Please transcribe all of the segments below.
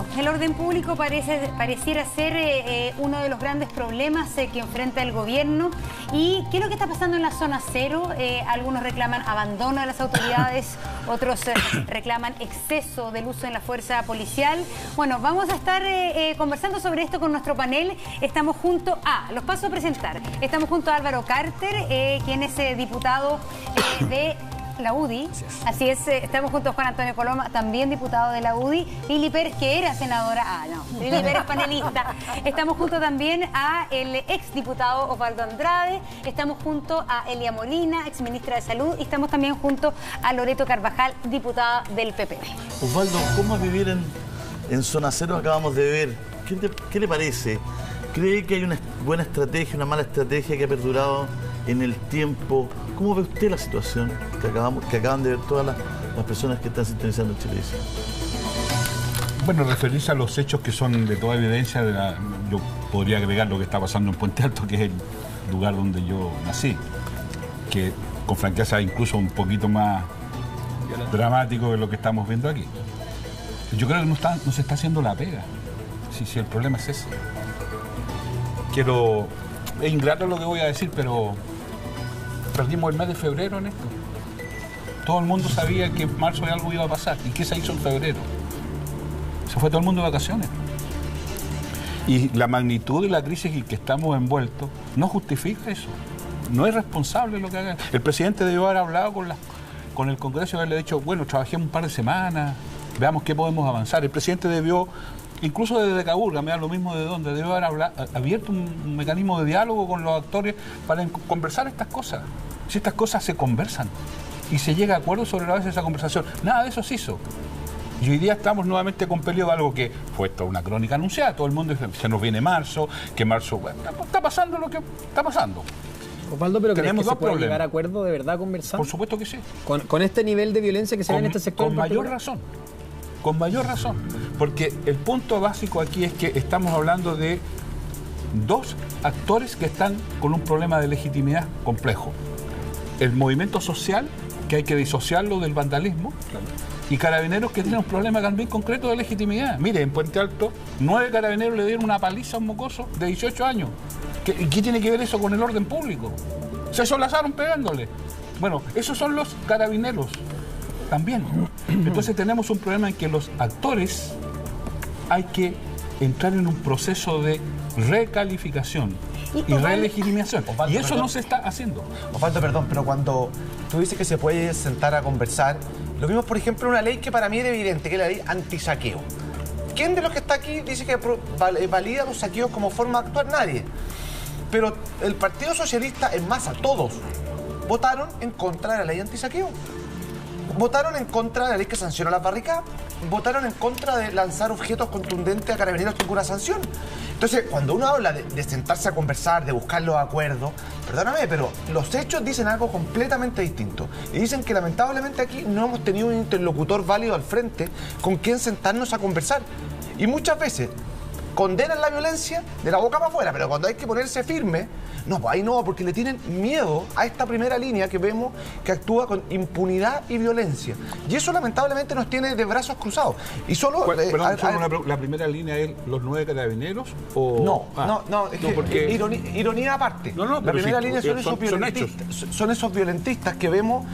público. El orden público pareciera ser uno de los grandes problemas que enfrenta el gobierno. ¿Y qué es lo que está pasando en la zona cero? Algunos reclaman abandono de las autoridades, otros reclaman exceso del uso de la fuerza policial. Bueno, vamos a estar conversando sobre esto con nuestro panel. Estamos junto a, los paso a presentar, estamos junto a Álvaro Carter, quien es diputado de la UDI. Así es, estamos junto a Juan Antonio Coloma, también diputado de la UDI. Lili Pérez, que era senadora. Lili Pérez, panelista. Estamos junto también a el exdiputado Osvaldo Andrade. Estamos junto a Elia Molina, exministra de Salud. Y estamos también junto a Loreto Carvajal, diputada del PP. Osvaldo, ¿cómo es vivir en zona cero? Acabamos de ver. ¿Qué le parece? ¿Cree que hay una buena estrategia, una mala estrategia que ha perdurado en el tiempo? ¿Cómo ve usted la situación que acaban de ver todas las personas que están sintonizando en Chilevisión? Bueno, referirse a los hechos que son de toda evidencia, yo podría agregar lo que está pasando en Puente Alto, que es el lugar donde yo nací, que con franqueza incluso un poquito más dramático de lo que estamos viendo aquí. Yo creo que no se está haciendo la pega, si el problema es ese. Es ingrato lo que voy a decir, pero perdimos el mes de febrero en esto. Todo el mundo sabía que en marzo algo iba a pasar. ¿Y qué se hizo en febrero? Se fue todo el mundo de vacaciones. Y la magnitud de la crisis en que estamos envueltos no justifica eso. No es responsable lo que hagan. El presidente debió haber hablado con el Congreso y haberle dicho, bueno, trabajemos un par de semanas, veamos qué podemos avanzar. El presidente debió, incluso desde Caburga, me da lo mismo de dónde, debe haber abierto un mecanismo de diálogo con los actores para conversar estas cosas. Si estas cosas se conversan y se llega a acuerdos sobre la base de esa conversación, nada de eso se hizo. Y hoy día estamos nuevamente compelidos a algo que fue toda una crónica anunciada. Todo el mundo dice, se nos viene marzo, que marzo, bueno, está pasando lo que está pasando. Osvaldo, pero ¿crees que se puede llegar a problemas. acuerdo de verdad conversando? Por supuesto que sí. Con este nivel de violencia que se ve en este sector. Con mayor razón. Con mayor razón, porque el punto básico aquí es que estamos hablando de dos actores que están con un problema de legitimidad complejo. El movimiento social, que hay que disociarlo del vandalismo, y Carabineros, que tienen un problema también concreto de legitimidad. Mire, en Puente Alto, 9 carabineros le dieron una paliza a un mocoso de 18 años. ¿Qué tiene que ver eso con el orden público? Se solazaron pegándole. Bueno, esos son los carabineros también. Entonces tenemos un problema en que los actores hay que entrar en un proceso de recalificación y relegitimación. Y eso no se está haciendo. Osvaldo, perdón, pero cuando tú dices que se puede sentar a conversar, lo vimos, por ejemplo, en una ley que para mí era evidente, que es la ley antisaqueo. ¿Quién de los que está aquí dice que valida los saqueos como forma de actuar? Nadie. Pero el Partido Socialista, en masa, todos, votaron en contra de la ley antisaqueo. Votaron en contra de la ley que sanciona las barricadas. Votaron en contra de lanzar objetos contundentes a carabineros sin ninguna sanción. Entonces, cuando uno habla de sentarse a conversar, de buscar los acuerdos, perdóname, pero los hechos dicen algo completamente distinto. Y dicen que lamentablemente aquí no hemos tenido un interlocutor válido al frente con quien sentarnos a conversar. Y muchas veces condenan la violencia de la boca para afuera, pero cuando hay que ponerse firme, no, pues ahí no, porque le tienen miedo a esta primera línea que vemos que actúa con impunidad y violencia. Y eso lamentablemente nos tiene de brazos cruzados. Y solo... ¿La primera línea es los 9 carabineros? O... No, es que porque... ironía aparte. La primera línea son esos violentistas. Son esos violentistas que vemos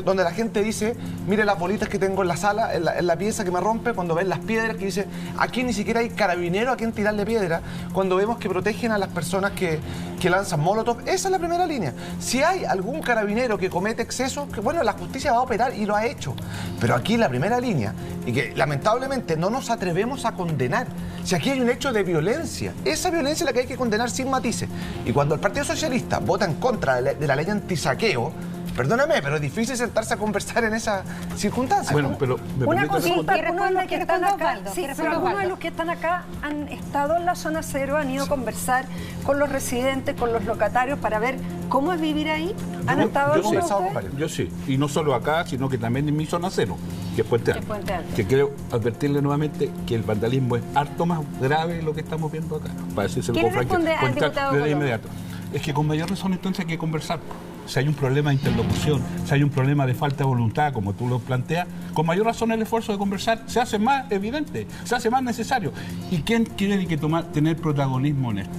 donde la gente dice, mire las bolitas que tengo en la sala, en la pieza que me rompe, cuando ven las piedras que dice, aquí ni siquiera hay carabinero a quien tirarle piedra, cuando vemos que protegen a las personas que lanzan molotov. Esa es la primera línea. Si hay algún carabinero que comete excesos, que bueno, la justicia va a operar y lo ha hecho. Pero aquí la primera línea, y que lamentablemente no nos atrevemos a condenar. Si aquí hay un hecho de violencia, esa violencia es la que hay que condenar sin matices. Y cuando el Partido Socialista vota en contra de la ley antisaqueo, perdóname, pero es difícil sentarse a conversar en esas circunstancias. Bueno, pero una consulta, algunos de los que están acá, algunos de los que están acá han estado en la zona cero, han ido a conversar con los residentes, con los locatarios para ver cómo es vivir ahí. ¿Han estado algunos de ustedes? Yo sí, y no solo acá, sino que también en mi zona cero, que es Puente Alto. Que quiero advertirle nuevamente que el vandalismo es harto más grave de lo que estamos viendo acá. Para decírselo con franqueza. ¿Quién responde al diputado Coloma? De inmediato. Es que con mayor razón entonces hay que conversar. si hay un problema de interlocución, si hay un problema de falta de voluntad, como tú lo planteas, con mayor razón el esfuerzo de conversar se hace más evidente, se hace más necesario. ¿Y quién tiene que tener protagonismo en esto?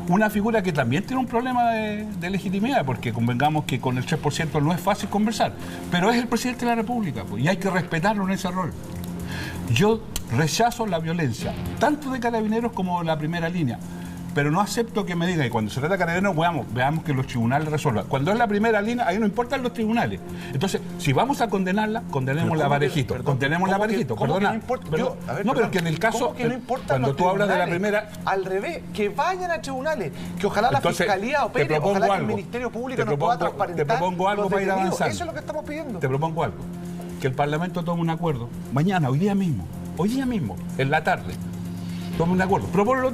Una figura que también tiene un problema de legitimidad, porque convengamos que con el 3% no es fácil conversar, pero es el presidente de la República, pues, y hay que respetarlo en ese rol. Yo rechazo la violencia, tanto de Carabineros como de la primera línea, pero no acepto que me digan que cuando se trata de Carabineros veamos que los tribunales resuelvan. Cuando es la primera línea, ahí no importan los tribunales. Entonces, si vamos a condenarla, condenémosla parejito. Condenémosla parejito, perdona. No, pero que en el caso, que no importa cuando tú hablas de la primera... Al revés, que vayan a tribunales, que ojalá la Fiscalía opere, ojalá que el Ministerio Público nos pueda transparentar. Te propongo algo para ir avanzando. Eso es lo que estamos pidiendo. Te propongo algo. Que el Parlamento tome un acuerdo. Mañana, hoy día mismo, en la tarde, tome un acuerdo. Propónlo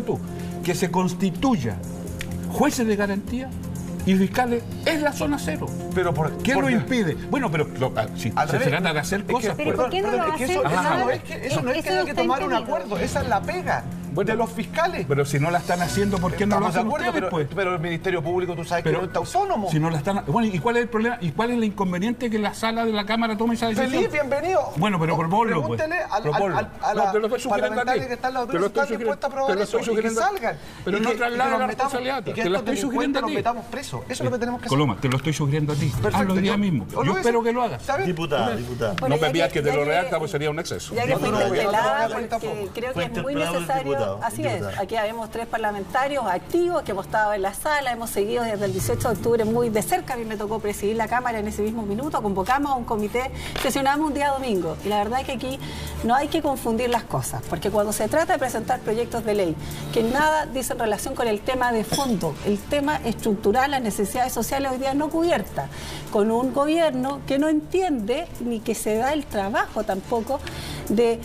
tú, que se constituya jueces de garantía y fiscales en la zona cero. Pero ¿Quién lo impide? Bueno, pero si se trata de hacer cosas... Pero ¿por qué no lo hacen? Eso no es que haya que tomar un acuerdo, esa es la pega de los fiscales. Pero si no la están haciendo, ¿por qué no lo hacen ustedes, pues? Pero el Ministerio Público, tú sabes que no está autónomo. Si no la están... Bueno, ¿y cuál es el problema? ¿Y cuál es el inconveniente que la sala de la Cámara tome esa decisión? Feliz, bienvenido. Bueno, pero proponlo, pues. Pregúntele a la parlamentaria que está al lado tuyo, está dispuesta a aprobar eso y que salgan. Pero no traslada la responsabilidad. Te lo estoy sugiriendo a ti. Nos metamos presos. Eso es lo que tenemos que hacer. Coloma, te lo estoy sugiriendo a ti. Hazlo hoy día mismo. Yo espero que lo hagas. Diputada. No me pidas que te lo redacta, pues sería un exceso. Ya que fue interpelada, porque creo que es muy necesario. Así es. Aquí habemos 3 parlamentarios activos que hemos estado en la sala, hemos seguido desde el 18 de octubre muy de cerca. A mí me tocó presidir la Cámara en ese mismo minuto, convocamos a un comité, sesionamos un día domingo. Y la verdad es que aquí no hay que confundir las cosas, porque cuando se trata de presentar proyectos de ley que nada dicen relación con el tema de fondo, el tema estructural, las necesidades sociales hoy día no cubiertas, con un gobierno que no entiende ni que se da el trabajo tampoco de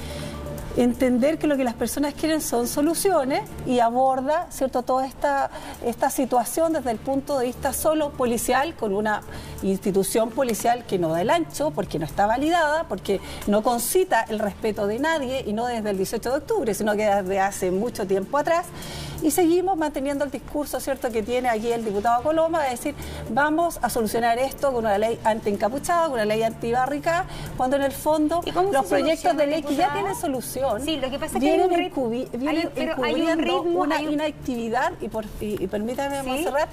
entender que lo que las personas quieren son soluciones y aborda, ¿cierto?, toda esta situación desde el punto de vista solo policial, con una institución policial que no da el ancho, porque no está validada, porque no concita el respeto de nadie, y no desde el 18 de octubre, sino que desde hace mucho tiempo atrás. Y seguimos manteniendo el discurso, ¿cierto?, que tiene aquí el diputado Coloma, de decir, vamos a solucionar esto con una ley anti-encapuchada, con una ley anti-barricada, cuando en el fondo los proyectos de ley que ya tienen solución, sí, lo que pasa es que vienen encubriendo una inactividad y permítame, ¿sí?, Montserrat,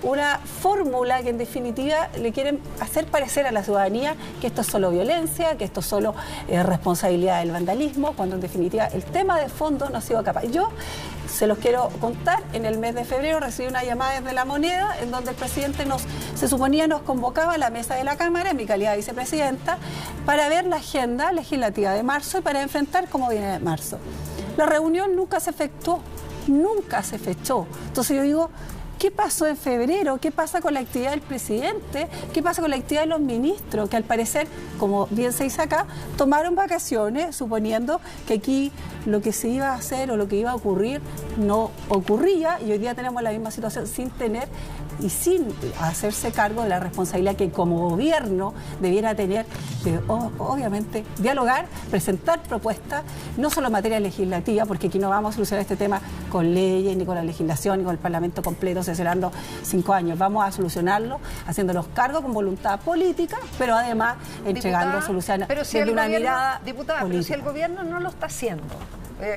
una fórmula que en definitiva le quieren hacer parecer a la ciudadanía que esto es solo violencia, que esto es solo responsabilidad del vandalismo, cuando en definitiva el tema de fondo no ha sido capaz. Yo se los quiero contar, en el mes de febrero recibí una llamada desde La Moneda, en donde el presidente se suponía nos convocaba a la mesa de la Cámara, en mi calidad de vicepresidenta, para ver la agenda legislativa de marzo y para enfrentar cómo viene marzo. La reunión nunca se efectuó, nunca se fechó. Entonces yo digo, ¿qué pasó en febrero? ¿Qué pasa con la actividad del presidente? ¿Qué pasa con la actividad de los ministros? Que al parecer, como bien se dice acá, tomaron vacaciones suponiendo que aquí lo que se iba a hacer o lo que iba a ocurrir no ocurría, y hoy día tenemos la misma situación sin tener y sin hacerse cargo de la responsabilidad que como gobierno debiera tener de, obviamente, dialogar, presentar propuestas, no solo en materia legislativa, porque aquí no vamos a solucionar este tema con leyes, ni con la legislación, ni con el Parlamento completo, sesionando 5 años. Vamos a solucionarlo haciéndonos cargo con voluntad política, pero además entregando soluciones desde una mirada diputada, política. Pero si el gobierno no lo está haciendo,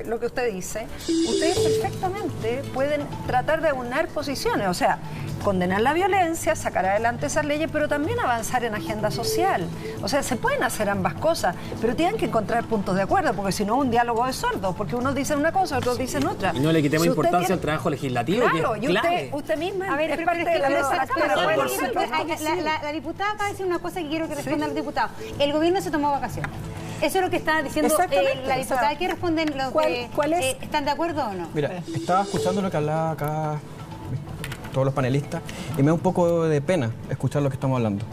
lo que usted dice, ustedes perfectamente pueden tratar de aunar posiciones, o sea, condenar la violencia, sacar adelante esas leyes, pero también avanzar en agenda social. O sea, se pueden hacer ambas cosas, pero tienen que encontrar puntos de acuerdo, porque si no, un diálogo es sordo, porque unos dicen una cosa, otros dicen otra. Y no le quitemos importancia al trabajo legislativo. Claro, que es y clave. usted misma a ver, es parte de la mesa. La diputada acaba de decir una cosa que quiero que responda el diputado. El gobierno se tomó vacaciones. Eso es lo que está diciendo la diputada. ¿Qué responden los ¿Cuál es? están de acuerdo o no? Mira, estaba escuchando lo que hablaba acá todos los panelistas y me da un poco de pena escuchar lo que estamos hablando.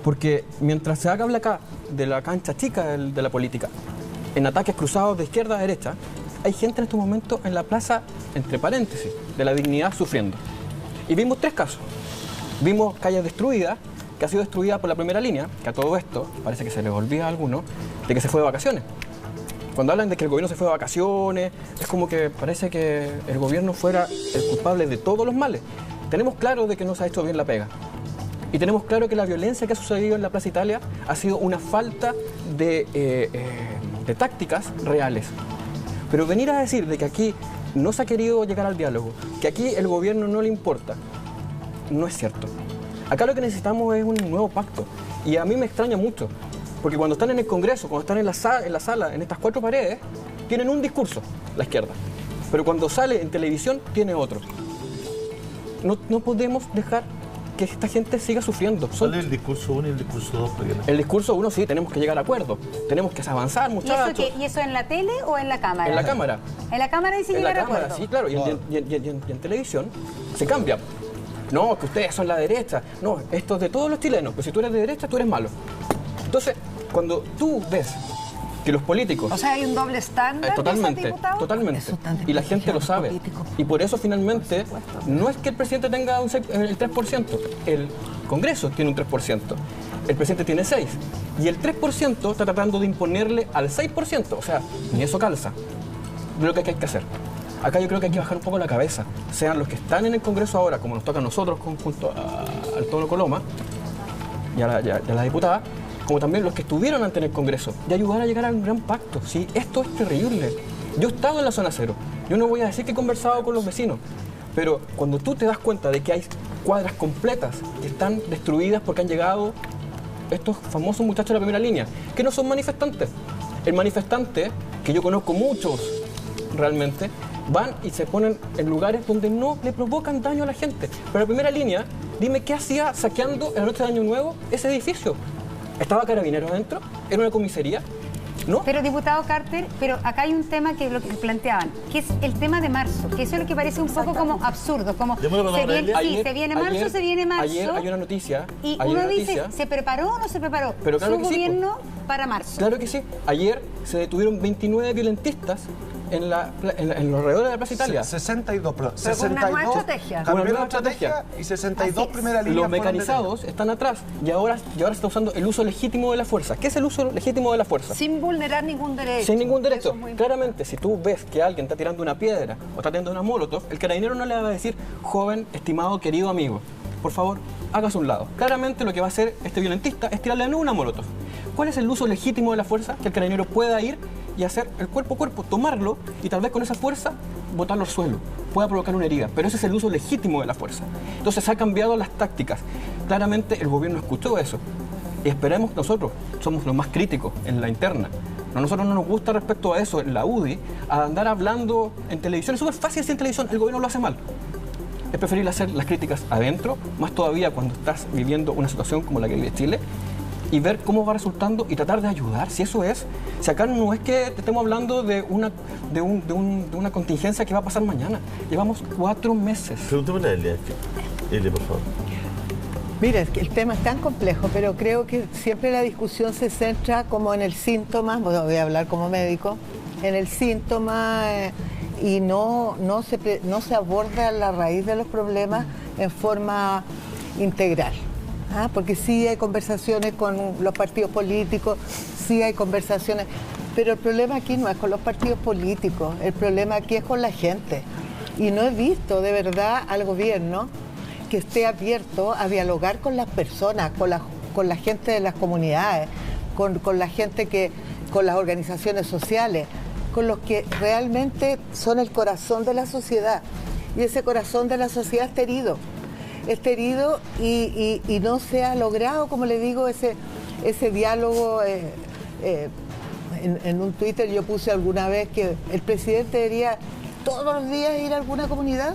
Porque mientras se habla acá de la cancha chica de la política, en ataques cruzados de izquierda a derecha, hay gente en estos momentos en la plaza, entre paréntesis, de la dignidad sufriendo. Y vimos 3 casos. Vimos calles destruidas, que ha sido destruida por la primera línea, que a todo esto parece que se les olvida a algunos, de que se fue de vacaciones. Cuando hablan de que el gobierno se fue de vacaciones, es como que parece que el gobierno fuera el culpable de todos los males. tenemos claro de que no se ha hecho bien la pega. Y tenemos claro que la violencia que ha sucedido en la Plaza Italia ha sido una falta de tácticas reales. Pero venir a decir de que aquí no se ha querido llegar al diálogo, que aquí el gobierno no le importa, no es cierto. Acá lo que necesitamos es un nuevo pacto. Y a mí me extraña mucho, porque cuando están en el Congreso, cuando están en la sala, en estas 4 paredes, tienen un discurso, la izquierda. Pero cuando sale en televisión, tiene otro. No podemos dejar que esta gente siga sufriendo. ¿Cuál es el discurso 1 y el discurso 2? El discurso 1 sí, tenemos que llegar a acuerdo. Tenemos que avanzar, muchachos. ¿Y eso en la tele o en la cámara? En la cámara. En la cámara dice llegar a acuerdo. Sí, claro. Y en televisión se cambia. No, que ustedes son la derecha. No, esto es de todos los chilenos. Pero si tú eres de derecha, tú eres malo. Entonces, cuando tú ves que los políticos... O sea, hay un doble estándar. Totalmente. Y la gente lo sabe. Político. Y por eso finalmente no es que el presidente tenga el 3%. El Congreso tiene un 3%. El presidente tiene 6%. Y el 3% está tratando de imponerle al 6%. O sea, ni eso calza. De lo que hay que hacer. Acá yo creo que hay que bajar un poco la cabeza. Sean los que están en el Congreso ahora, como nos toca a nosotros junto al Tono Coloma y a la diputada, como también los que estuvieron antes en el Congreso, de ayudar a llegar a un gran pacto. ¿Sí? Esto es terrible. Yo he estado en la zona cero. Yo no voy a decir que he conversado con los vecinos, pero cuando tú te das cuenta de que hay cuadras completas que están destruidas porque han llegado estos famosos muchachos de la primera línea, que no son manifestantes. El manifestante, que yo conozco muchos realmente, van y se ponen en lugares donde no le provocan daño a la gente. Pero la primera línea, dime qué hacía saqueando en la noche de Año Nuevo ese edificio. ¿Estaba Carabineros adentro? ¿Era una comisaría? ¿No? Pero, diputado Carter, pero acá hay un tema que lo que planteaban, que es el tema de marzo, que eso es lo que parece un poco como absurdo, como se viene marzo. Ayer hay una noticia. Y uno dice, ¿se preparó o no se preparó pero claro su gobierno para marzo? Claro que sí. Ayer se detuvieron 29 violentistas en los alrededores de la Plaza Italia. 62. Pero con una nueva estrategia. Una nueva estrategia y 62 primera línea. Los mecanizados están atrás y ahora se está usando el uso legítimo de la fuerza. ¿Qué es el uso legítimo de la fuerza? Sin vulnerar ningún derecho. Sin ningún derecho. Claramente, si tú ves que alguien está tirando una piedra o está tirando una molotov, el carabinero no le va a decir, joven, estimado, querido amigo, por favor, hágase a un lado. Claramente lo que va a hacer este violentista es tirarle una molotov. ¿Cuál es el uso legítimo de la fuerza? Que el carabinero pueda ir y hacer el cuerpo a cuerpo, tomarlo y tal vez con esa fuerza botarlo al suelo, pueda provocar una herida, pero ese es el uso legítimo de la fuerza. Entonces se han cambiado las tácticas. Claramente el gobierno escuchó eso y esperemos que nosotros somos los más críticos en la interna. A nosotros no nos gusta respecto a eso, en la UDI, a andar hablando en televisión. Es súper fácil decir en televisión, el gobierno lo hace mal. Es preferible hacer las críticas adentro, más todavía cuando estás viviendo una situación como la que vive Chile, y ver cómo va resultando y tratar de ayudar, si eso es. Si acá no es que te estemos hablando de una contingencia que va a pasar mañana. Llevamos 4 meses. Pregúntame a Elia, por favor. Mira, es que el tema es tan complejo, pero creo que siempre la discusión se centra como en el síntoma, bueno, voy a hablar como médico, en el síntoma y no se aborda la raíz de los problemas en forma integral. Porque sí hay conversaciones con los partidos políticos, sí hay conversaciones, pero el problema aquí no es con los partidos políticos, el problema aquí es con la gente. Y no he visto de verdad al gobierno que esté abierto a dialogar con las personas, con la gente de las comunidades, con la gente con las organizaciones sociales, con los que realmente son el corazón de la sociedad. Y ese corazón de la sociedad está herido y no se ha logrado, como le digo, ese diálogo. En un Twitter yo puse alguna vez que el presidente debería todos los días ir a alguna comunidad,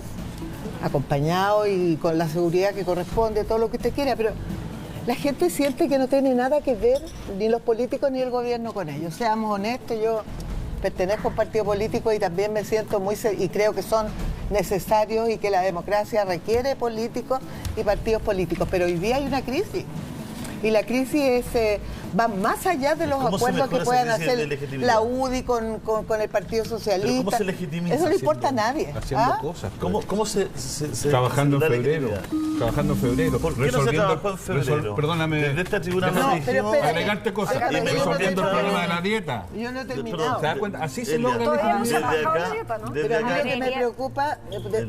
acompañado y con la seguridad que corresponde, todo lo que usted quiera, pero la gente siente que no tiene nada que ver, ni los políticos ni el gobierno con ellos. Seamos honestos, yo pertenezco a un partido político y también me siento y creo que son necesarios y que la democracia requiere políticos y partidos políticos, pero hoy día hay una crisis y la crisis es van más allá de los ¿Cómo se acuerdos que mejora puedan esa crisis de hacer legitimidad? la UDI con el Partido Socialista. ¿Pero cómo se legitimiza Eso no importa a nadie. Haciendo cosas. ¿Cómo se trabajando en da febrero. legitimidad? Trabajando en febrero. ¿Por qué no se trabajó en febrero? Perdóname. Desde esta tribuna No, nos pero dijimos... espérate. Agregarte cosas. Oiga, pero yo no Resolviendo el he problema de terminado. la dieta. Yo no he Perdón, terminado. ¿Se da cuenta? Así se Elia, logra Todavía no se ha desde bajado la acá, dieta, ¿no? desde Pero a mí acá, lo que me preocupa,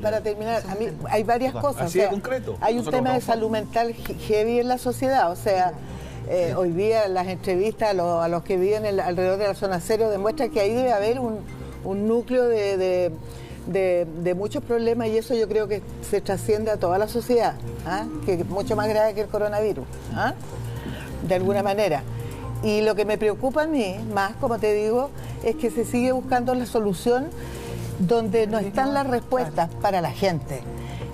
para terminar, a mí hay varias cosas. Así de concreto. Hay un Nosotros tema de vamos- salud mental heavy en la sociedad. O sea, hoy día las entrevistas a los que viven alrededor de la zona cero demuestran que ahí debe haber un núcleo de muchos problemas, y eso yo creo que se trasciende a toda la sociedad, que es mucho más grave que el coronavirus, de alguna manera. Y lo que me preocupa a mí, más como te digo, es que se sigue buscando la solución donde no están las respuestas para la gente.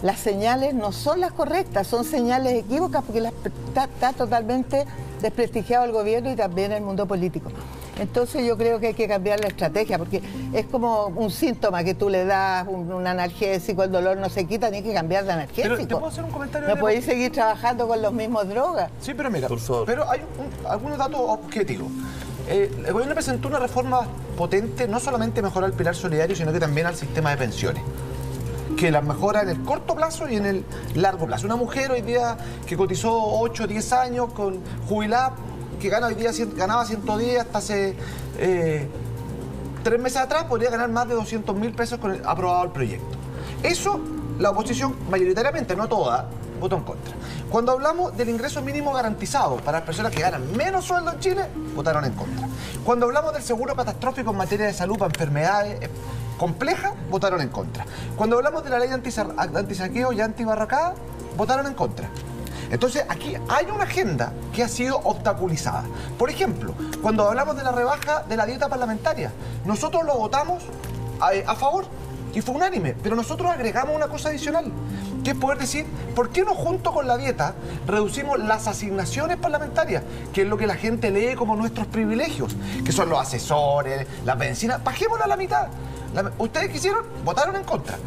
Las señales no son las correctas, son señales equívocas porque está totalmente desprestigiado el gobierno y también el mundo político. Entonces yo creo que hay que cambiar la estrategia, porque es como un síntoma que tú le das un analgésico, el dolor no se quita, ni que cambiar de analgésico. Pero, ¿te puedo hacer un comentario? No podéis seguir trabajando con los mismos drogas. Sí, pero mira, Por favor. pero hay algunos datos objetivos. El gobierno presentó una reforma potente, no solamente mejorar el pilar solidario, sino que también al sistema de pensiones, que las mejora en el corto plazo y en el largo plazo. Una mujer hoy día que cotizó 8 o 10 años con jubilada, que gana hoy día ganaba 110 hasta hace 3 meses atrás, podría ganar más de 200.000 pesos con el aprobado el proyecto. Eso, la oposición mayoritariamente, no toda, votó en contra. Cuando hablamos del ingreso mínimo garantizado para las personas que ganan menos sueldo en Chile, votaron en contra. Cuando hablamos del seguro catastrófico en materia de salud para enfermedades complejas, votaron en contra. Cuando hablamos de la ley antisaqueo y antibarracada, votaron en contra. Entonces, aquí hay una agenda que ha sido obstaculizada. Por ejemplo, cuando hablamos de la rebaja de la dieta parlamentaria, nosotros lo votamos a favor y fue unánime, pero nosotros agregamos una cosa adicional, que es poder decir, ¿por qué no junto con la dieta reducimos las asignaciones parlamentarias, que es lo que la gente lee como nuestros privilegios, que son los asesores, la benzina? Bajémosla a la mitad. Ustedes quisieron, votaron en contra.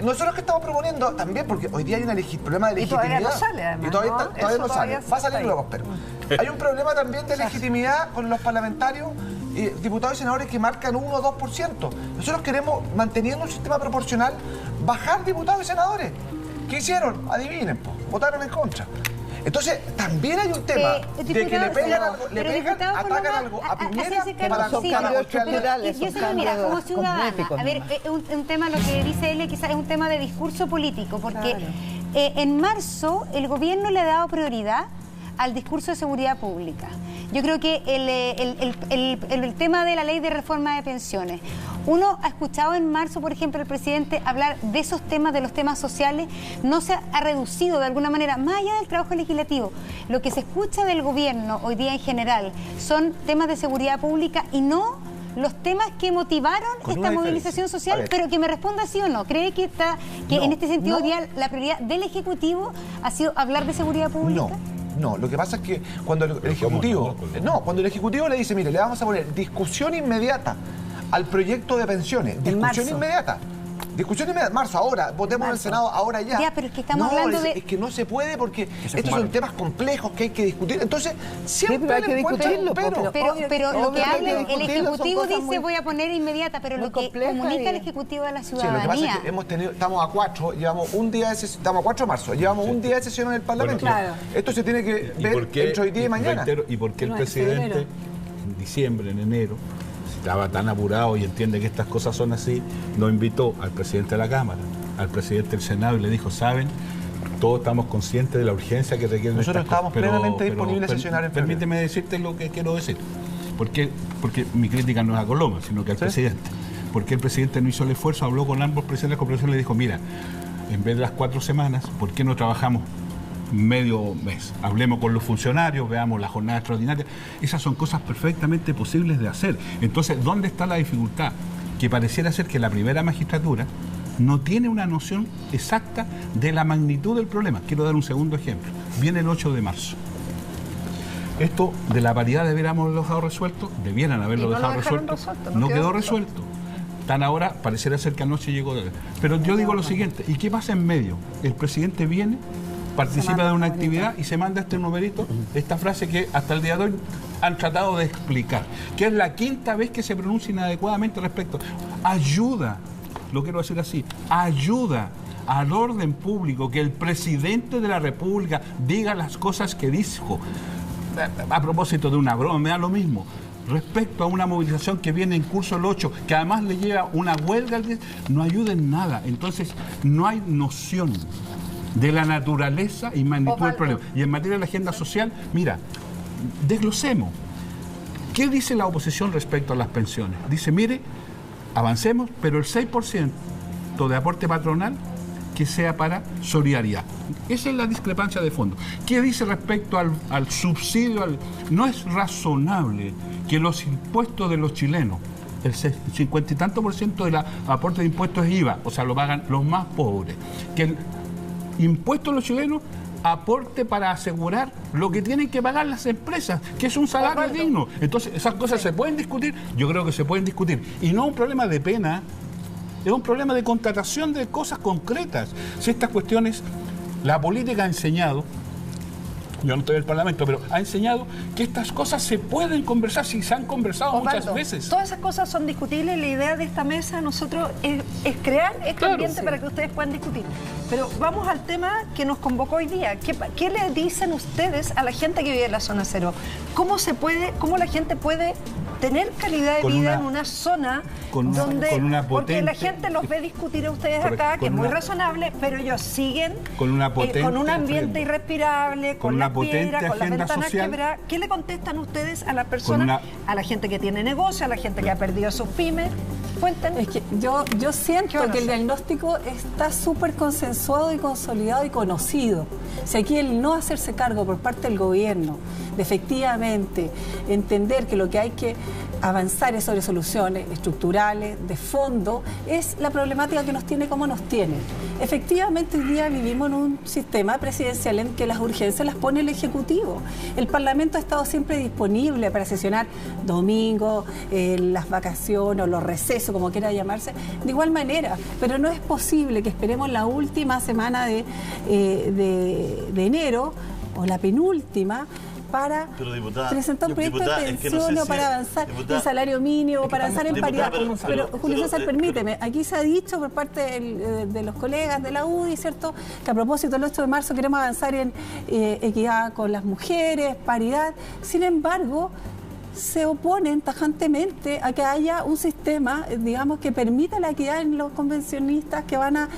Nosotros que estamos proponiendo también, porque hoy día hay un problema de Y legitimidad. todavía no sale, además, Y todavía, ¿no? todavía Eso no todavía sale. Va a salir está luego, ahí. espero. Hay un problema también de legitimidad con los parlamentarios, diputados y senadores que marcan 1 o 2%. Nosotros queremos, manteniendo un sistema proporcional, bajar diputados y senadores. ¿Qué hicieron? Adivinen, votaron en contra. Entonces, también hay un tema de que le pegan algo, atacan algo a Piñera para son cambios estructurales, Yo son sé, mira, como cambios ciudadana, cosméticos, a ver, un tema, lo que dice él, quizás es un tema de discurso político, porque en marzo el gobierno le ha dado prioridad al discurso de seguridad pública. Yo creo que el tema de la ley de reforma de pensiones, uno ha escuchado en marzo, por ejemplo, el presidente hablar de esos temas, de los temas sociales, no se ha reducido de alguna manera, más allá del trabajo legislativo. Lo que se escucha del gobierno hoy día en general son temas de seguridad pública y no los temas que motivaron esta movilización social, pero que me responda sí o no. ¿Cree que en este sentido hoy día la prioridad del Ejecutivo ha sido hablar de seguridad pública? No, lo que pasa es que cuando el Ejecutivo... cuando el Ejecutivo le dice, mire, le vamos a poner discusión inmediata al proyecto de pensiones. Discusión inmediata. Discusión inmediata. Marzo, ahora, votemos en el Senado, ahora ya. Ya, pero es que estamos hablando de... Es que no se puede porque estos son temas complejos que hay que discutir. Entonces, siempre hay que discutirlo. Pero lo que habla el Ejecutivo dice muy, voy a poner inmediata, pero lo que comunica el Ejecutivo a la ciudadanía... Sí, lo que pasa es que estamos a 4, llevamos un día de sesión, estamos a 4 de marzo, llevamos un día de sesión en el Parlamento. Claro. Esto se tiene que ver entre hoy día y mañana. ¿Y por qué el presidente en diciembre, en enero, estaba tan apurado y entiende que estas cosas son así, nos invitó al presidente de la Cámara, al presidente del Senado y le dijo, ¿saben? Todos estamos conscientes de la urgencia que requieren Nosotros estas estábamos cosas, plenamente disponibles a sesionar en febrero. Permíteme decirte lo que quiero decir. Porque mi crítica no es a Coloma, sino que al presidente. Porque el presidente no hizo el esfuerzo, habló con ambos presidentes de la Corporación y le dijo, mira, en vez de las 4 semanas, ¿por qué no trabajamos medio mes? Hablemos con los funcionarios, veamos la jornada extraordinaria. Esas son cosas perfectamente posibles de hacer. Entonces, ¿dónde está la dificultad? Que pareciera ser que la primera magistratura no tiene una noción exacta de la magnitud del problema. Quiero dar un segundo ejemplo. Viene el 8 de marzo. Esto de la paridad debiéramos haberlo dejado resuelto, debieran haberlo dejado resuelto. No quedó resuelto. Tan ahora, pareciera ser que anoche llegó. Pero yo digo lo siguiente, ¿y qué pasa en medio? El presidente viene participa de una actividad y se manda este numerito, esta frase que hasta el día de hoy han tratado de explicar, que es la quinta vez que se pronuncia inadecuadamente respecto. Ayuda, lo quiero decir así, ayuda al orden público, que el presidente de la República diga las cosas que dijo. A propósito de una broma, me da lo mismo. Respecto a una movilización que viene en curso el 8, que además le lleva una huelga al 10, no ayuda en nada. Entonces, no hay noción de la naturaleza y magnitud del problema. Y en materia de la agenda social, mira, desglosemos. ¿Qué dice la oposición respecto a las pensiones? Dice, mire, avancemos, pero el 6% de aporte patronal que sea para solidaridad. Esa es la discrepancia de fondo. ¿Qué dice respecto al subsidio? No es razonable que los impuestos de los chilenos, el 50 y tanto % del aporte de impuestos es IVA, o sea, lo pagan los más pobres, que el impuesto de los chilenos aporte para asegurar lo que tienen que pagar las empresas, que es un salario digno. Entonces, esas cosas se pueden discutir, yo creo que se pueden discutir. Y no un problema de pena, es un problema de contratación de cosas concretas. Si estas cuestiones, la política ha enseñado, yo no estoy en el Parlamento, pero ha enseñado que estas cosas se pueden conversar, si se han conversado muchas veces. Todas esas cosas son discutibles. La idea de esta mesa nosotros es crear este ambiente para que ustedes puedan discutir. Pero vamos al tema que nos convocó hoy día. ¿Qué le dicen ustedes a la gente que vive en la zona cero? ¿Cómo la gente puede tener calidad de vida en una zona donde... porque la gente los ve discutir a ustedes acá, que es muy razonable, pero ellos siguen con un ambiente irrespirable, con la piedra, con las ventanas quebradas. ¿Qué le contestan ustedes a las personas, a la gente que tiene negocio, a la gente que ha perdido sus pymes? Cuéntanos. Es que yo siento que el diagnóstico está súper consensuado y consolidado y conocido. Si aquí el no hacerse cargo por parte del gobierno de efectivamente entender que lo que hay que avanzar es sobre soluciones estructurales, de fondo, es la problemática que nos tiene como nos tiene. Efectivamente, hoy día vivimos en un sistema presidencial en que las urgencias las pone el Ejecutivo. El Parlamento ha estado siempre disponible para sesionar domingo, las vacaciones o los recesos, como quiera llamarse, de igual manera, pero no es posible que esperemos la última semana de enero o la penúltima para presentar un proyecto de pensiones o para avanzar en salario mínimo, para avanzar en paridad. Pero, Julio César, permíteme, aquí se ha dicho por parte de los colegas de la UDI, ¿cierto?, que a propósito del 8 de marzo queremos avanzar en equidad con las mujeres, paridad. Sin embargo, se oponen tajantemente a que haya un sistema, digamos, que permita la equidad en los convencionistas que vamos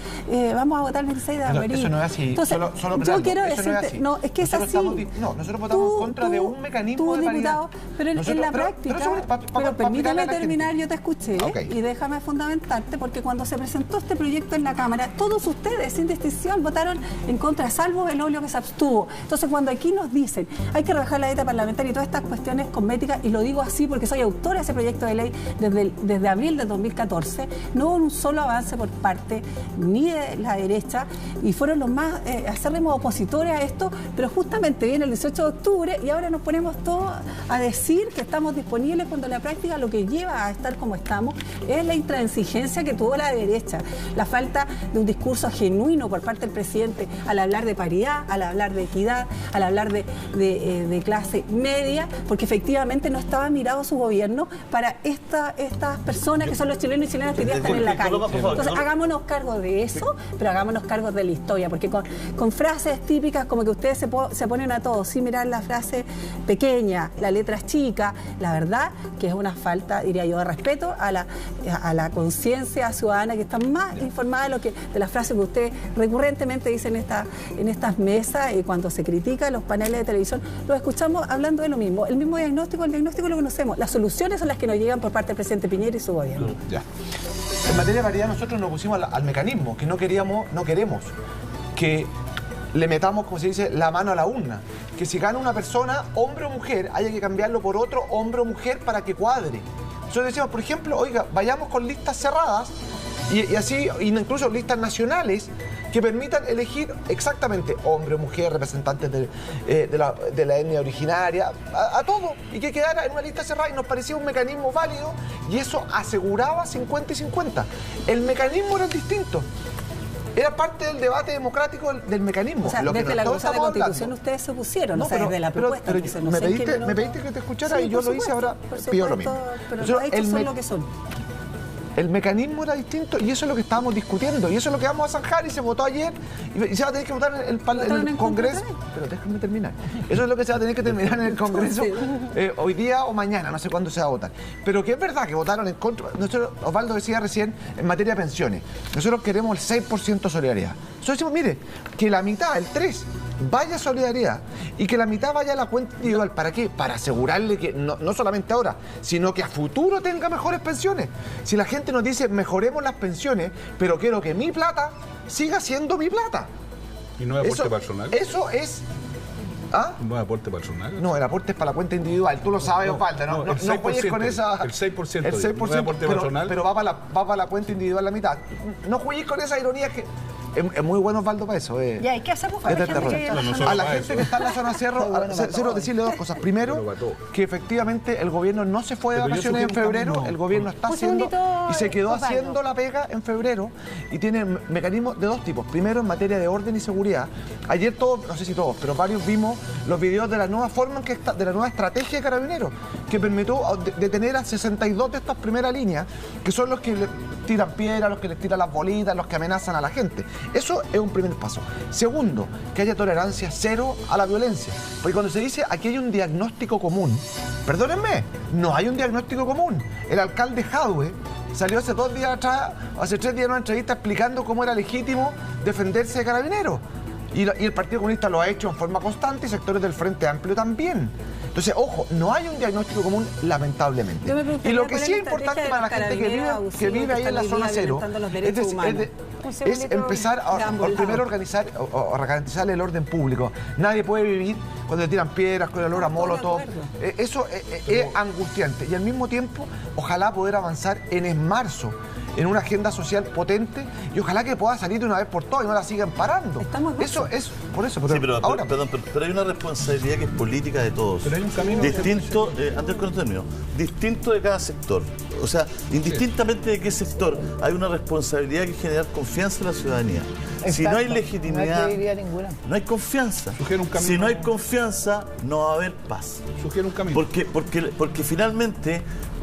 a votar el 26 de abril. Eso no es así. Entonces, yo quiero decirte, no, es que es así. Nosotros votamos en contra de un mecanismo de paridad. Diputado, pero en la práctica, pero permítame terminar, yo te escuché, y déjame fundamentarte, porque cuando se presentó este proyecto en la Cámara, todos ustedes, sin distinción, votaron en contra, salvo Belolio, que se abstuvo. Entonces, cuando aquí nos dicen, hay que rebajar la dieta parlamentaria y todas estas cuestiones cosméticas, y lo digo así porque soy autora de ese proyecto de ley desde abril de 2014, no hubo un solo avance por parte ni de la derecha, y fueron los más acérrimos opositores a esto, pero justamente viene el 18 de octubre y ahora nos ponemos todos a decir que estamos disponibles, cuando en la práctica lo que lleva a estar como estamos es la intransigencia que tuvo la derecha, la falta de un discurso genuino por parte del presidente al hablar de paridad, al hablar de equidad, al hablar de clase media, porque efectivamente no estaba mirado su gobierno para estas personas que son los chilenos y chilenas que hoy día están en la calle. Entonces, hagámonos cargo de eso, pero hagámonos cargo de la historia, porque con frases típicas como que ustedes se ponen a todos sin mirar la frase pequeña, la letra chica, la verdad que es una falta, diría yo, de respeto a la conciencia ciudadana, que está más informada de las frases que ustedes recurrentemente dicen en estas mesas, y cuando se critica los paneles de televisión, los escuchamos hablando de lo mismo, el mismo diagnóstico. El diagnóstico lo conocemos, las soluciones son las que nos llegan por parte del presidente Piñera y su gobierno. Ya. En materia de paridad nosotros nos pusimos al mecanismo, que no queremos que le metamos, como se dice, la mano a la urna. Que si gana una persona, hombre o mujer, haya que cambiarlo por otro, hombre o mujer, para que cuadre. Nosotros decíamos, por ejemplo, oiga, vayamos con listas cerradas y así, incluso listas nacionales, que permitan elegir exactamente hombre o mujer, representantes de la etnia originaria, a todo, y que quedara en una lista cerrada, y nos parecía un mecanismo válido, y eso aseguraba 50 y 50. El mecanismo era distinto. Era parte del debate democrático del mecanismo. O sea, desde la Comisión de Constitución ustedes se opusieron, o sea, desde la propuesta. Me pediste que te escuchara y yo lo hice, ahora pido lo mismo. Pero los hechos son lo que son. El mecanismo era distinto y eso es lo que estábamos discutiendo y eso es lo que vamos a zanjar y se votó ayer y se va a tener que votar en el Congreso. Pero déjame terminar. Eso es lo que se va a tener que terminar en el Congreso hoy día o mañana, no sé cuándo se va a votar. Pero que es verdad que votaron en contra. Nosotros, Osvaldo decía recién en materia de pensiones, nosotros queremos el 6% solidaridad. Nosotros decimos, mire, que la mitad, el 3%, vaya a solidaridad y que la mitad vaya a la cuenta individual. ¿Para qué? Para asegurarle que no solamente ahora, sino que a futuro tenga mejores pensiones. Si la gente nos dice, mejoremos las pensiones, pero quiero que mi plata siga siendo mi plata. ¿Y no hay aporte personal? Eso es... ¿Ah? ¿No hay aporte personal? No, el aporte es para la cuenta individual. Tú lo sabes, Osvaldo. No juegues con esa... El 6%. El 6%, ¿no hay aporte personal? Pero va para la cuenta individual la mitad. No juegues con esa ironía que... Es muy bueno, Osvaldo, para eso. Ya, ¿y qué hacemos a la gente que está en la zona Cerro, decirle dos cosas. Primero, que efectivamente el gobierno no se fue de vacaciones en febrero, el gobierno está haciendo y se quedó haciendo la pega en febrero y tiene mecanismos de dos tipos. Primero, en materia de orden y seguridad. Ayer todos, no sé si todos, pero varios vimos los videos de la nueva forma de la nueva estrategia de Carabineros, que permitió detener a 62 de estas primeras líneas, que son los que le tiran piedras, los que les tiran las bolitas, los que amenazan a la gente. Eso es un primer paso. Segundo, que haya tolerancia cero a la violencia. Porque cuando se dice aquí hay un diagnóstico común, perdónenme, no hay un diagnóstico común. El alcalde Jadwe salió hace 2 días atrás, hace 3 días en una entrevista explicando cómo era legítimo defenderse de Carabineros. Y el Partido Comunista lo ha hecho en forma constante y sectores del Frente Amplio también. Entonces, ojo, no hay un diagnóstico común, lamentablemente. Y lo que sí es importante para la gente que vive ahí en la zona cero es empezar a primero organizar o garantizar el orden público. Nadie puede vivir cuando le tiran piedras, con el olor a molotov. Eso es angustiante. Y al mismo tiempo, ojalá poder avanzar en marzo en una agenda social potente y ojalá que pueda salir de una vez por todas y no la sigan parando. Eso es por eso. Pero hay una responsabilidad que es política de todos. Pero hay un camino distinto, antes con el término, distinto de cada sector. O sea, indistintamente de qué sector, hay una responsabilidad que es generar confianza en la ciudadanía. Exacto. Si no hay legitimidad, no hay confianza. Si no hay confianza, no va a haber paz. Sugiere un camino. Porque finalmente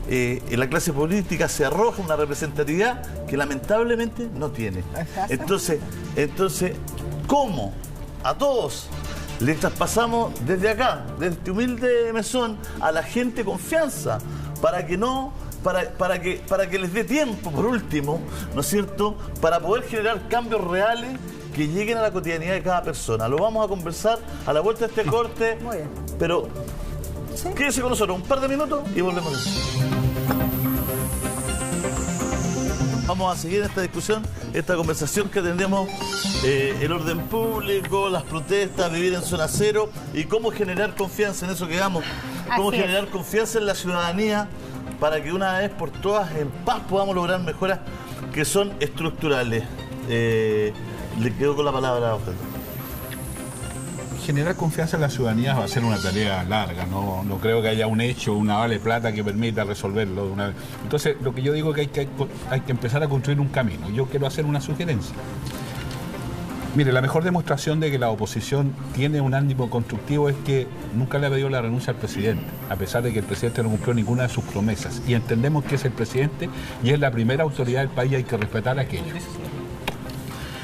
en la clase política se arroja una representatividad que lamentablemente no tiene. Entonces, ¿cómo a todos le traspasamos desde acá, desde este humilde mesón, a la gente confianza para que les dé tiempo, por último, ¿no es cierto?, para poder generar cambios reales que lleguen a la cotidianidad de cada persona? Lo vamos a conversar a la vuelta de este corte, pero quédese con nosotros un par de minutos y volvemos. Vamos a seguir esta discusión, esta conversación que tendremos, el orden público, las protestas, vivir en zona cero y cómo generar confianza en eso que hagamos, cómo generar confianza en la ciudadanía para que una vez por todas en paz podamos lograr mejoras que son estructurales. Le quedo con la palabra a usted. Generar confianza en la ciudadanía va a ser una tarea larga, no creo que haya un hecho, una vale plata que permita resolverlo de una vez. Entonces, lo que yo digo es que hay que empezar a construir un camino. Yo quiero hacer una sugerencia. Mire, la mejor demostración de que la oposición tiene un ánimo constructivo es que nunca le ha pedido la renuncia al presidente, a pesar de que el presidente no cumplió ninguna de sus promesas. Y entendemos que es el presidente y es la primera autoridad del país y hay que respetar aquello.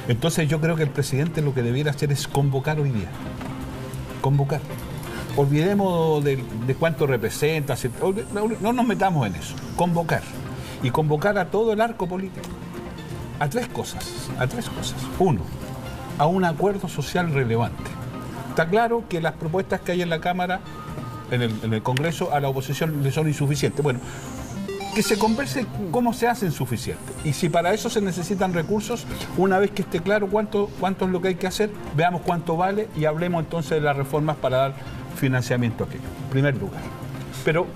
Entonces yo creo que el presidente lo que debiera hacer es convocar hoy día. Convocar. Olvidemos de cuánto representa, no nos metamos en eso. Convocar. Y convocar a todo el arco político. A tres cosas. Uno, a un acuerdo social relevante. Está claro que las propuestas que hay en la Cámara, en el Congreso, a la oposición le son insuficientes. Bueno, que se converse cómo se hacen suficientes. Y si para eso se necesitan recursos, una vez que esté claro cuánto es lo que hay que hacer, veamos cuánto vale y hablemos entonces de las reformas para dar financiamiento a aquello, en primer lugar. Pero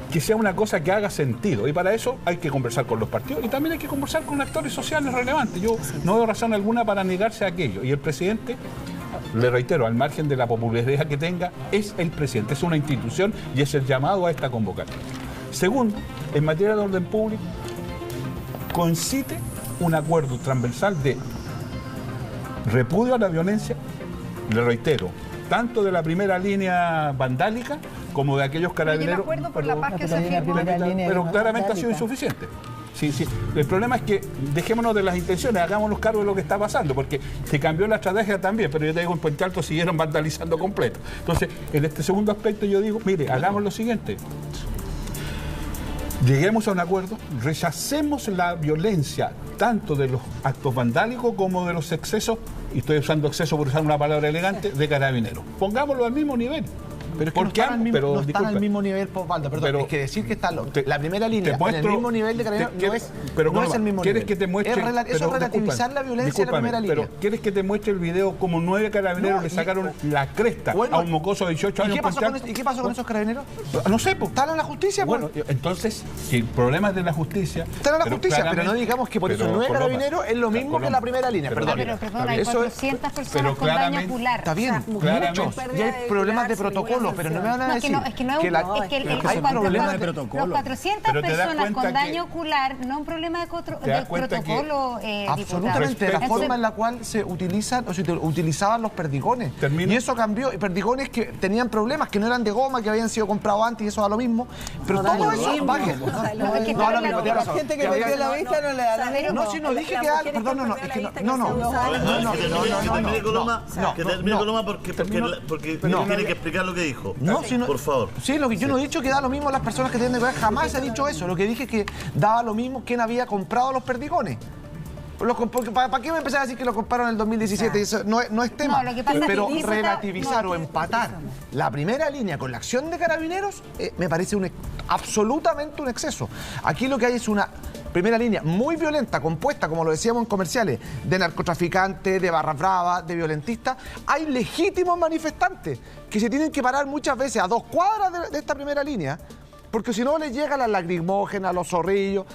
que sea una cosa que haga sentido. Y para eso hay que conversar con los partidos y también hay que conversar con actores sociales relevantes. Yo no veo razón alguna para negarse a aquello. Y el presidente, le reitero, al margen de la popularidad que tenga, es el presidente, es una institución y es el llamado a esta convocatoria. Segundo, en materia de orden público, concite un acuerdo transversal de repudio a la violencia, le reitero, tanto de la primera línea vandálica como de aquellos carabineros. Yo me acuerdo por la paz que se firmó. Pero claramente ha sido insuficiente. Sí. El problema es que dejémonos de las intenciones, hagámonos cargo de lo que está pasando, porque se cambió la estrategia también, pero yo te digo, en Puente Alto siguieron vandalizando completo. Entonces, en este segundo aspecto yo digo, mire, hagamos lo siguiente. Lleguemos a un acuerdo, rechacemos la violencia tanto de los actos vandálicos como de los excesos, y estoy usando exceso por usar una palabra elegante, de carabineros. Pongámoslo al mismo nivel. Pero es que no están al mismo nivel, Osvaldo, perdón. Pero es que decir que está la primera línea en el mismo nivel de carabineros no es el mismo ¿quieres nivel. Que te muestre, eso es relativizar la violencia de la primera línea. Pero ¿quieres que te muestre el video como 9 carabineros le sacaron la cresta a un mocoso de 18 años? ¿Y qué pasó con esos carabineros? No sé, pues. ¿Están en la justicia? Bueno, entonces, si el problema es de la justicia... Están en la justicia, pero no digamos que por esos 9 carabineros es lo mismo que la primera línea. Perdón. Pero hay 400 personas con daño ocular. Está bien, muchos. Y hay problemas de protocolo, pero no me van a decir... Es que no es hay problemas de protocolo. Los 400 personas con daño ocular no es un problema de protocolo, absolutamente, la forma en la cual se utilizan o se utilizaban los perdigones. Y eso cambió. Perdigones que tenían problemas, que no eran de goma, que habían sido comprados antes y eso da lo mismo. Pero todo eso, bajen. No, lo mismo. La gente que perdió la vista no le da la misma. No, si no dije que algo. Perdón, no. Es que no. Que termine Coloma porque tiene que explicar lo que dijo. No, por favor. Sí, yo no he dicho que da lo mismo a las personas que tienen de ver, jamás he dicho eso. Lo que dije es que daba lo mismo quien había comprado los perdigones. ¿Para qué me empezar a decir que lo compraron en el 2017? Eso no es tema. Pero relativizar o empatar la primera línea con la acción de carabineros me parece absolutamente un exceso. Aquí lo que hay es una primera línea muy violenta, compuesta, como lo decíamos en comerciales, de narcotraficantes, de barras bravas, de violentistas. Hay legítimos manifestantes que se tienen que parar muchas veces a 2 cuadras de esta primera línea, porque si no les llega la lacrimógena, los zorrillos.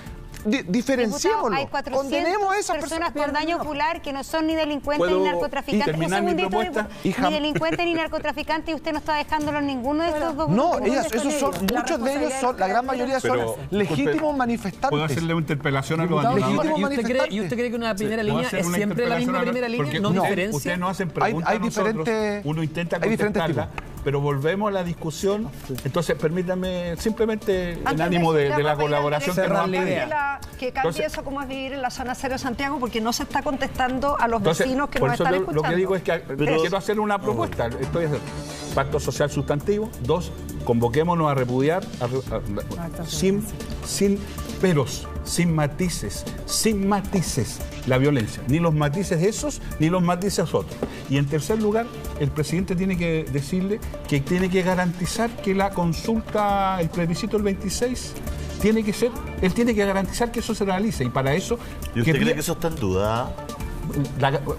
Diferenciémoslo. Hay 400 condenemos a esas personas con daño ocular que no son ni delincuentes ni narcotraficantes. Un segundito, ni delincuentes ni narcotraficantes, y usted no está dejándolo en ninguno de estos dos grupos. No, muchos de ellos son, la gran mayoría son legítimos manifestantes. ¿Puedo hacerle una interpelación a los animadores? ¿Y usted cree que una primera línea es siempre la misma primera línea? ¿No diferencia? Ustedes no hacen preguntas a nosotros, uno intenta contestarla, pero volvemos a la discusión. Entonces, permítanme simplemente en ánimo de la colaboración que nos que cambie eso como es vivir en la zona cero de Santiago, porque no se está contestando a los vecinos que nos están escuchando. Lo que digo es que quiero hacer una propuesta. Estoy haciendo pacto social sustantivo. 2, convoquémonos a repudiar sin peros, sin matices la violencia. Ni los matices esos, ni los matices otros. Y en tercer lugar, el presidente tiene que decirle que tiene que garantizar que la consulta, el plebiscito del 26... él tiene que garantizar que eso se realice, y para eso... ¿Y usted cree que eso está en duda?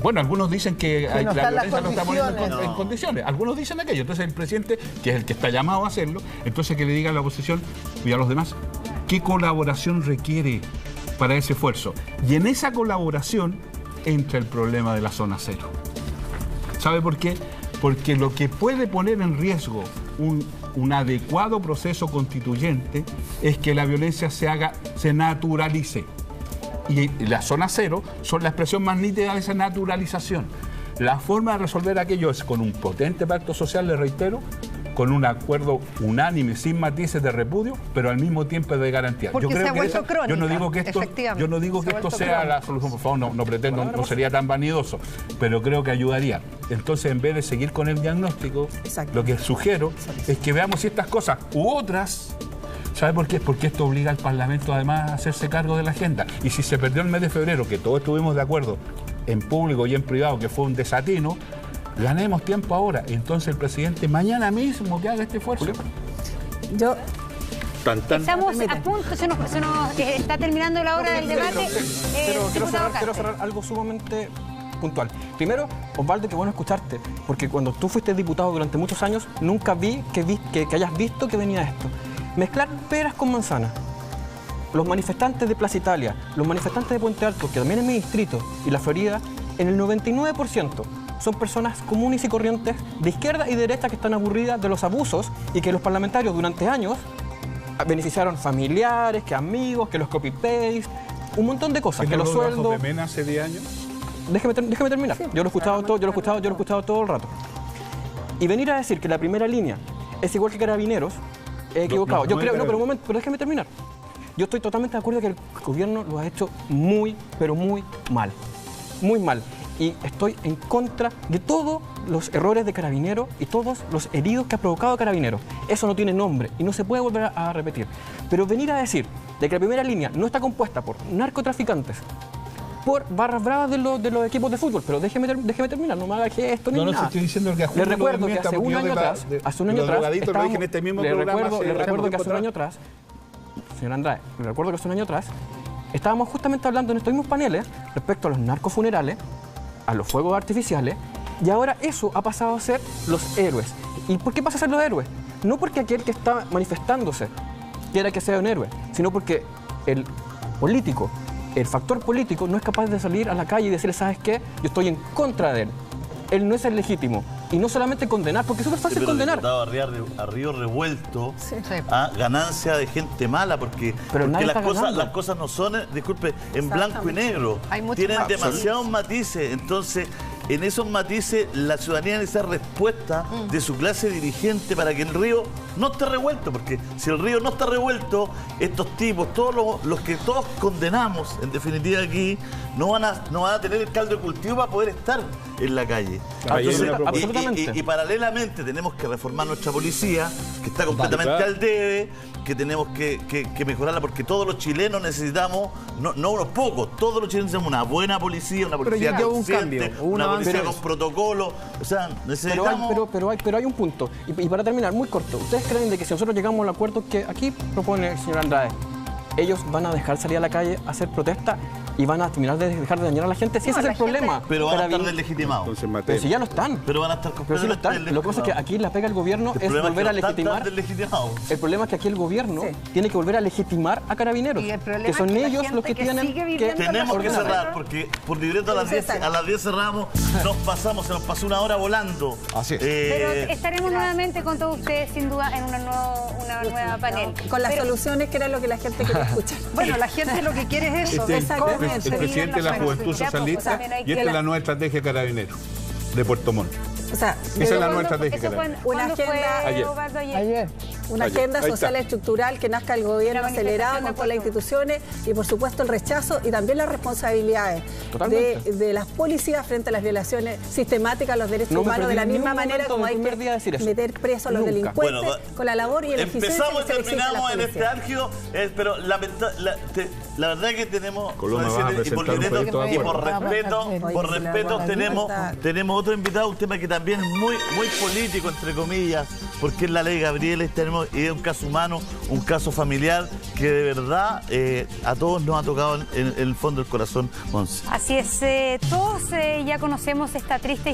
Bueno, algunos dicen que la violencia no está poniendo en condiciones. Algunos dicen aquello. Entonces el presidente, que es el que está llamado a hacerlo, entonces que le diga a la oposición y a los demás qué colaboración requiere para ese esfuerzo. Y en esa colaboración entra el problema de la zona cero. ¿Sabe por qué? Porque lo que puede poner en riesgo un adecuado proceso constituyente es que la violencia se naturalice. Y la zona cero son la expresión más nítida de esa naturalización. La forma de resolver aquello es con un potente pacto social, le reitero, con un acuerdo unánime, sin matices de repudio, pero al mismo tiempo de garantía. Porque yo creo se ha vuelto crónica, yo no digo que esto sea la solución, por favor, no pretendo, no sería tan vanidoso, pero creo que ayudaría. Entonces, en vez de seguir con el diagnóstico, lo que sugiero es que veamos si estas cosas u otras... ¿Sabe por qué? Porque esto obliga al Parlamento además a hacerse cargo de la agenda. Y si se perdió el mes de febrero, que todos estuvimos de acuerdo en público y en privado, que fue un desatino, ganemos tiempo ahora. Entonces el presidente mañana mismo que haga este esfuerzo. Estamos a punto, se nos está terminando la hora del debate. Quiero cerrar algo sumamente puntual. Primero, Osvaldo, qué bueno escucharte, porque cuando tú fuiste diputado durante muchos años, nunca vi que hayas visto que venía esto. Mezclar peras con manzanas. Los manifestantes de Plaza Italia, los manifestantes de Puente Alto, que también es mi distrito, y la Florida, en el 99% son personas comunes y corrientes de izquierda y derecha que están aburridas de los abusos y que los parlamentarios durante años beneficiaron familiares, que amigos, que los copy-paste, un montón de cosas, que los sueldos... de Mena hace 10 años? déjeme terminar. Yo lo he escuchado todo el rato. Y venir a decir que la primera línea es igual que Carabineros, he equivocado. Yo creo, pero un momento, pero déjeme terminar. Yo estoy totalmente de acuerdo que el gobierno lo ha hecho muy, pero muy mal. Muy mal. Y estoy en contra de todos los errores de Carabineros y todos los heridos que ha provocado Carabineros. Eso no tiene nombre y no se puede volver a repetir. Pero venir a decir de que la primera línea no está compuesta por narcotraficantes, por barras bravas de los equipos de fútbol, pero déjeme terminar, no me haga que esto ni nada. No, estoy diciendo que le recuerdo que hace un año atrás, señor Andrade, le recuerdo que hace un año atrás estábamos justamente hablando en estos mismos paneles respecto a los narcofunerales, a los fuegos artificiales, y ahora eso ha pasado a ser los héroes. ¿Y por qué pasa a ser los héroes? No porque aquel que está manifestándose quiera que sea un héroe, sino porque el político, el factor político no es capaz de salir a la calle y decirle, ¿sabes qué? Yo estoy en contra de él. Él no es el legítimo. Y no solamente condenar, porque es súper fácil condenar. A río revuelto, a ganancia de gente mala, porque las cosas no son, disculpe, en blanco y negro. Tienen demasiados matices. Entonces, en esos matices, la ciudadanía necesita respuesta de su clase dirigente para que el río no esté revuelto. Porque si el río no está revuelto, estos tipos, todos los que todos condenamos, en definitiva aquí, no van a tener el caldo de cultivo para poder estar en la calle. Entonces, y paralelamente tenemos que reformar nuestra policía, que está completamente al debe, que tenemos que mejorarla, porque todos los chilenos necesitamos, no unos pocos, todos los chilenos necesitamos una buena policía, una policía consciente, una policía con protocolo. O sea, necesitamos... Pero hay un punto, y para terminar, muy corto. ¿Ustedes creen de que si nosotros llegamos al acuerdo que aquí propone el señor Andrade, ellos van a dejar salir a la calle a hacer protesta y van a terminar de dejar de dañar a la gente? Si ese es el problema. Pero van a estar deslegitimados. Pero si ya lo están. Pero van a estar completamente. Lo que pasa es que aquí la pega el gobierno es volver a legitimar. El problema es que aquí el gobierno tiene que volver a legitimar a Carabineros. Que son ellos los que tienen que... Tenemos que cerrar, porque por libreto a las 10 cerramos, se nos pasó una hora volando. Así es. Pero estaremos nuevamente con todos ustedes, sin duda, en una nueva panel. Con las soluciones, que era lo que la gente quería escuchar. Bueno, la gente lo que quiere es eso. El presidente de la Juventud Socialista, y esta es la nueva estrategia de Carabineros de Puerto Montt. O sea, esa es la nueva estrategia de Carabineros. Una agenda social estructural que nazca el gobierno acelerado con todas las instituciones y, por supuesto, el rechazo y también las responsabilidades de las policías frente a las violaciones sistemáticas a los derechos humanos, de la misma manera como hay que meter presos a los delincuentes con la labor y el eficiencia. Empezamos y terminamos en este álgido, pero la verdad que tenemos, y por respeto tenemos otro invitado, un tema que también es muy político, entre comillas, porque es la ley Gabriel, y es un caso humano, un caso familiar que de verdad a todos nos ha tocado en el fondo del corazón, Monse. Así es, todos ya conocemos esta triste